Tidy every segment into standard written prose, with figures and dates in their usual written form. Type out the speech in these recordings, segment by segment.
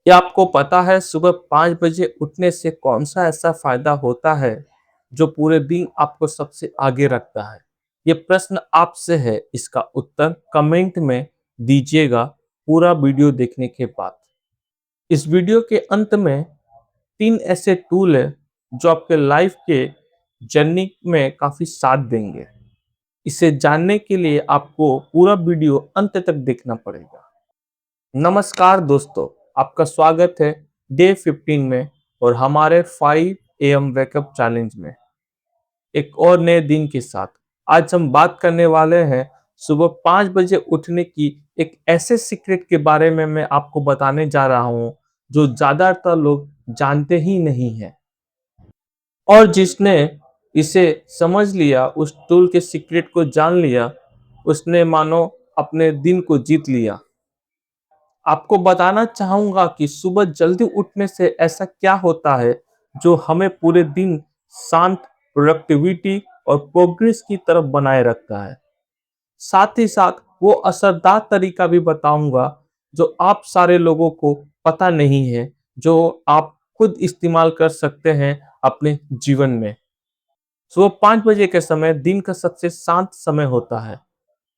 क्या आपको पता है सुबह 5 बजे उठने से कौन-सा ऐसा फ़ायदा होता है, जो पूरे दिन आपको सबसे आगे रखता है? ये प्रश्न आपसे है, इसका उत्तर कमेंट में दीजिएगा पूरा वीडियो देखने के बाद। इस वीडियो के अंत में 3 ऐसे टूल हैं, जो आपके लाइफ़ के जर्नी में काफ़ी साथ देंगे। इसे जानने के लिए आपको पूरा वीडियो अंत तक देखना पड़ेगा। नमस्कार दोस्तों, आपका स्वागत है डे 15 में और हमारे 5 एएम वेकअप चैलेंज में एक और नए दिन के साथ। आज हम बात करने वाले हैं सुबह 5 बजे उठने की एक ऐसे सीक्रेट के बारे में मैं आपको बताने जा रहा हूँ, जो ज़्यादातर लोग जानते ही नहीं हैं। और जिसने इसे समझ लिया, उस टूल के सीक्रेट को जान लिया, उसने मानो अपने दिन को जीत लिया। आपको बताना चाहूँगा कि सुबह जल्दी उठने से ऐसा क्या होता है, जो हमें पूरे दिन शांत, प्रोडक्टिविटी और प्रोग्रेस की तरफ बनाए रखता है। साथ ही साथ वो असरदार तरीका भी बताऊँगा, जो आप सारे लोगों को पता नहीं है, जो आप खुद इस्तेमाल कर सकते हैं अपने जीवन में। सुबह 5 बजे के समय दिन का सबसे शांत समय होता है।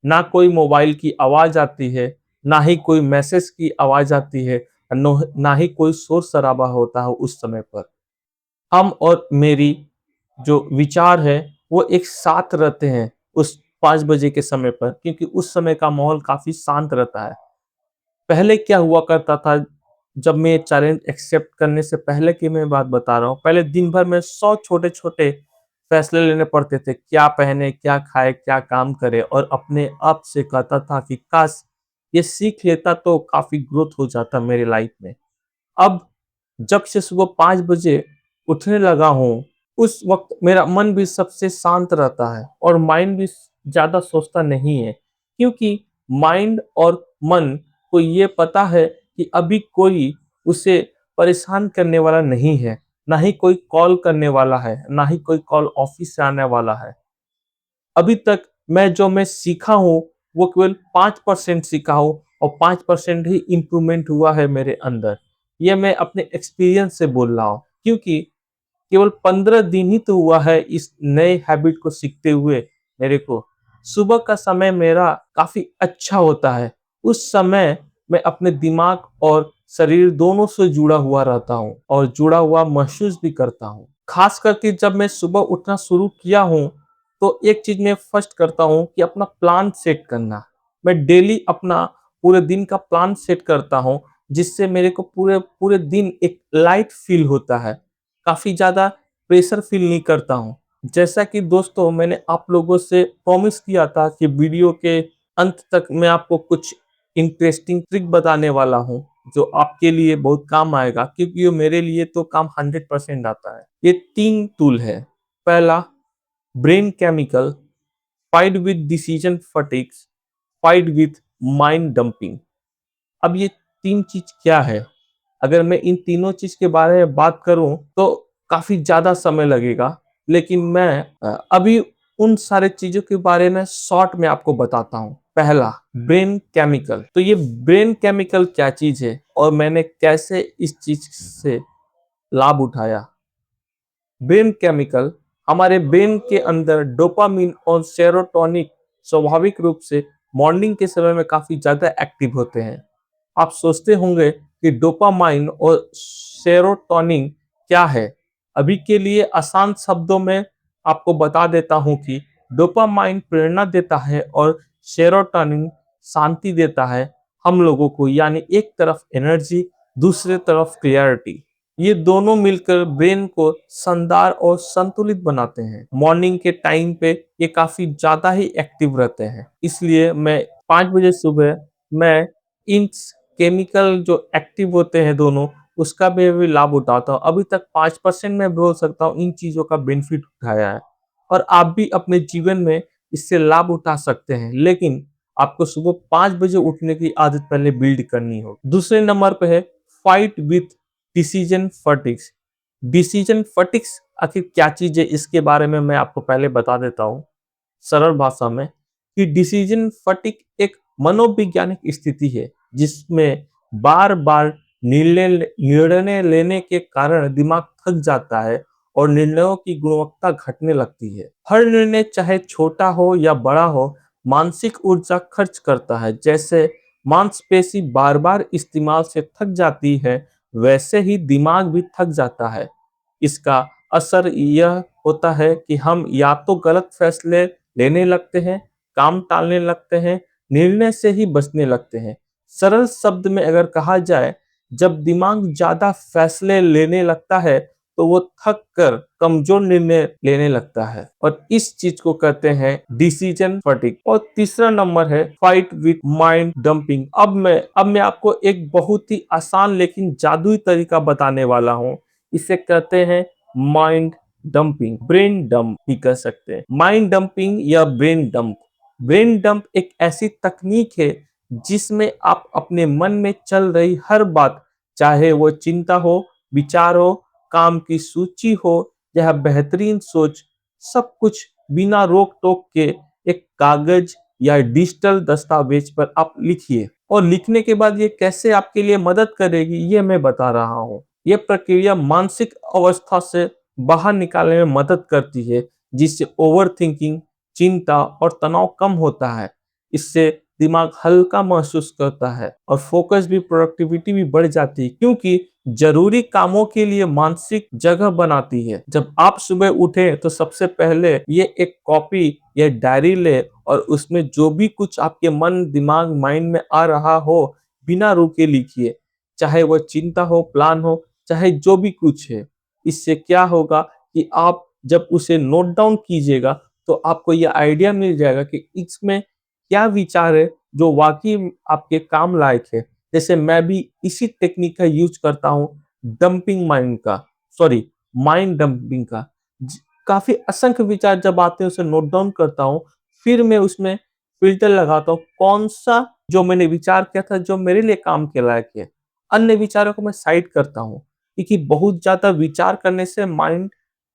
ना कोई मोबाइल की आवाज़ आती है, ना ही कोई मैसेज की आवाज़ आती है, ना ही कोई शोर-शराबा होता है उस समय पर। हम और मेरी जो विचार है, वो एक साथ रहते हैं उस 5 बजे के समय पर, क्योंकि उस समय का माहौल काफ़ी शांत रहता है। पहले क्या हुआ करता था, जब मैं ये चैलेंज एक्सेप्ट करने से पहले की मैं बात बता रहा हूँ। पहले दिन भर में 100 छोटे-छोटे फैसले लेने पड़ते थे, क्या पहने, क्या खाए, क्या काम करे, और अपने आप से कहता था कि काश ये सीख लेता तो काफ़ी ग्रोथ हो जाता मेरी लाइफ में। अब जब से सुबह 5 बजे उठने लगा हूँ, उस वक़्त मेरा मन भी सबसे शांत रहता है और माइंड भी ज़्यादा सोचता नहीं है। क्योंकि माइंड और मन को ये पता है कि अभी कोई उसे परेशान करने वाला नहीं है, ना ही कोई कॉल करने वाला है, ना ही कोई कॉल ऑफ़िस से आने वाला है। अभी तक मैं सीखा हूँ, वो केवल 5% सीखा हूँ और 5% ही इम्प्रूवमेंट हुआ है मेरे अंदर। ये मैं अपने एक्सपीरियंस से बोल रहा हूँ, क्योंकि केवल 15 दिन ही तो हुआ है इस नए हैबिट को सीखते हुए मेरे को। सुबह का समय मेरा काफ़ी अच्छा होता है। उस समय मैं अपने दिमाग और शरीर दोनों से जुड़ा हुआ रहता हूँ और जुड़ा हुआ महसूस भी करता हूँ। ख़ास करके जब मैं सुबह उठना शुरू किया हूँ, तो एक चीज़ मैं फर्स्ट करता हूँ कि अपना प्लान सेट करना। मैं डेली अपना पूरे दिन का प्लान सेट करता हूँ, जिससे मेरे को पूरे पूरे दिन एक लाइट फ़ील होता है। काफ़ी ज़्यादा प्रेशर फ़ील नहीं करता हूँ। जैसा कि दोस्तों मैंने आप लोगों से प्रॉमिस किया था कि वीडियो के अंत तक मैं आपको कुछ इंटरेस्टिंग ट्रिक बताने वाला हूँ, जो आपके लिए बहुत काम आएगा, क्योंकि ये मेरे लिए तो काम 100% आता है। ये 3 टूल है। पहला, brain chemical, fight with decision fatigues, fight with mind dumping. अब ये 3 चीज़ क्या है? अगर मैं इन तीनों चीज़ के बारे में बात करूँ, तो काफ़ी ज़्यादा समय लगेगा, लेकिन मैं अभी उन सारे चीज़ों के बारे में शॉर्ट में आपको बताता हूँ। पहला, ब्रेन केमिकल। तो ये ब्रेन केमिकल क्या चीज़ है और मैंने कैसे इस चीज़ से लाभ उठाया? ब्रेन केमिकल, हमारे ब्रेन के अंदर डोपामाइन और सेरोटोनिन स्वाभाविक रूप से मॉर्निंग के समय में काफ़ी ज़्यादा एक्टिव होते हैं। आप सोचते होंगे कि डोपामाइन और सेरोटोनिन क्या है? अभी के लिए आसान शब्दों में आपको बता देता हूँ कि डोपामाइन प्रेरणा देता है और सेरोटोनिन शांति देता है हम लोगों को, यानी एक तरफ एनर्जी, दूसरी तरफ क्लैरिटी। ये दोनों मिलकर ब्रेन को शानदार और संतुलित बनाते हैं। मॉर्निंग के टाइम पे ये काफ़ी ज़्यादा ही एक्टिव रहते हैं। इसलिए मैं 5 बजे सुबह मैं इन केमिकल जो एक्टिव होते हैं दोनों, उसका भी लाभ उठाता हूँ। अभी तक 5% मैं बोल सकता हूँ इन चीज़ों का बेनिफिट उठाया है और आप भी अपने जीवन में इससे लाभ उठा सकते हैं। लेकिन आपको सुबह 5 बजे उठने की आदत पहले बिल्ड करनी होगी। दूसरे नंबर पे है फाइट विथ डिसीजन फटीग्स। डिसीजन फटीग्स आखिर क्या चीज़ है, इसके बारे में मैं आपको पहले बता देता हूँ सरल भाषा में, कि डिसीजन फटीग एक मनोवैज्ञानिक स्थिति है, जिसमें बार-बार निर्णय लेने के कारण दिमाग थक जाता है और निर्णयों की गुणवत्ता घटने लगती है। हर निर्णय चाहे छोटा हो या बड़ा हो, मानसिक ऊर्जा खर्च करता है। जैसे मांसपेशी बार-बार इस्तेमाल से थक जाती है, वैसे ही दिमाग भी थक जाता है। इसका असर यह होता है कि हम या तो गलत फैसले लेने लगते हैं, काम टालने लगते हैं, निर्णय से ही बचने लगते हैं। सरल शब्द में अगर कहा जाए, जब दिमाग ज़्यादा फैसले लेने लगता है, तो वो थक कर कमज़ोर निर्णय लेने लगता है और इस चीज़ को कहते हैं डिसीजन फटीग। और तीसरा नंबर है फाइट विद माइंड डंपिंग। अब मैं आपको एक बहुत ही आसान लेकिन जादुई तरीका बताने वाला हूँ। इसे कहते हैं माइंड डंपिंग, ब्रेन डंप भी कह सकते हैं। माइंड डंपिंग या ब्रेन डंप। ब्रेन डंप एक ऐसी तकनीक है जिसमें आप अपने मन में चल रही हर बात, चाहे वो चिंता हो, विचार हो, काम की सूची हो या बेहतरीन सोच, सब कुछ बिना रोक टोक के एक कागज या डिजिटल दस्तावेज पर आप लिखिए। और लिखने के बाद ये कैसे आपके लिए मदद करेगी, ये मैं बता रहा हूँ। ये प्रक्रिया मानसिक अवस्था से बाहर निकालने में मदद करती है, जिससे ओवर थिंकिंग, चिंता और तनाव कम होता है। इससे दिमाग हल्का महसूस करता है और फोकस भी, प्रोडक्टिविटी भी बढ़ जाती है, क्योंकि जरूरी कामों के लिए मानसिक जगह बनाती है। जब आप सुबह उठे तो सबसे पहले ये एक कॉपी या डायरी ले और उसमें जो भी कुछ आपके मन, दिमाग, माइंड में आ रहा हो, बिना रुके लिखिए। चाहे वो चिंता हो, प्लान हो, चाहे जो भी कुछ है। इससे क्या होगा कि आप जब उसे नोट डाउन कीजिएगा तो आपको ये आइडिया मिल जाएगा कि इसमें क्या विचार है जो वाकई आपके काम लायक है। जैसे मैं भी इसी टेक्निक का यूज करता हूँ, डंपिंग माइंड का, सॉरी, माइंड डंपिंग का। काफी असंख्य विचार जब आते हैं उसे नोट डाउन करता हूँ, फिर मैं उसमें फिल्टर लगाता हूँ कौन सा जो मैंने विचार किया था जो मेरे लिए काम के लायक है। अन्य विचारों को मैं साइड करता हूँ, क्योंकि बहुत ज्यादा विचार करने से माइंड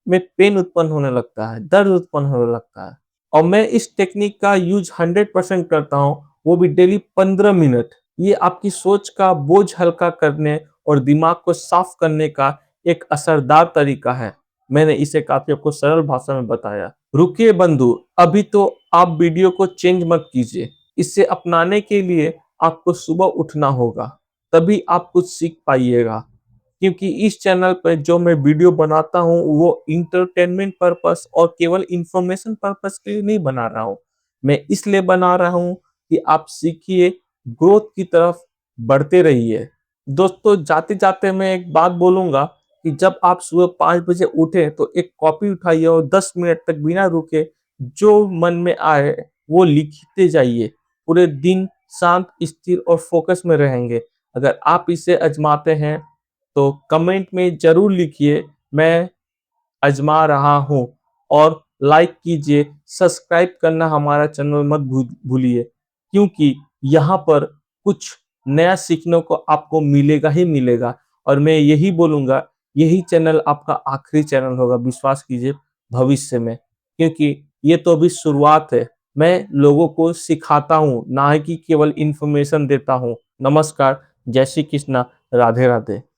में पेन उत्पन्न होने लगता है, दर्द उत्पन्न होने लगता है। और मैं इस टेक्निक का यूज 100% करता हूँ, वो भी डेली 15 मिनट। ये आपकी सोच का बोझ हल्का करने और दिमाग को साफ करने का एक असरदार तरीका है। मैंने इसे काफी आपको सरल भाषा में बताया। रुकिए बंधु, अभी तो आप वीडियो को चेंज मत कीजिए। इसे अपनाने के लिए आपको सुबह उठना होगा, तभी आप कुछ सीख पाइएगा। क्योंकि इस चैनल पर जो मैं वीडियो बनाता हूँ वो इंटरटेनमेंट पर्पस और केवल इंफॉर्मेशन पर्पस के लिए नहीं बना रहा हूँ। मैं इसलिए बना रहा हूँ कि आप सीखिए, ग्रोथ की तरफ बढ़ते रहिए। दोस्तों, जाते जाते मैं एक बात बोलूंगा कि जब आप सुबह 5 बजे उठे तो एक कॉपी उठाइए और 10 मिनट तक बिना रुके जो मन में आए वो लिखते जाइए। पूरे दिन शांत, स्थिर और फोकस में रहेंगे। अगर आप इसे आजमाते हैं तो कमेंट में जरूर लिखिए, मैं आजमा रहा हूँ। और लाइक कीजिए, सब्सक्राइब करना हमारा चैनल मत भूलिए, क्योंकि यहाँ पर कुछ नया सीखने को आपको मिलेगा ही मिलेगा। और मैं यही बोलूँगा, यही चैनल आपका आखिरी चैनल होगा, विश्वास कीजिए, भविष्य में। क्योंकि ये तो अभी शुरुआत है। मैं लोगों को सिखाता हूँ, ना ही कि केवल इन्फॉर्मेशन देता हूँ। नमस्कार, जय श्री कृष्णा, राधे राधे।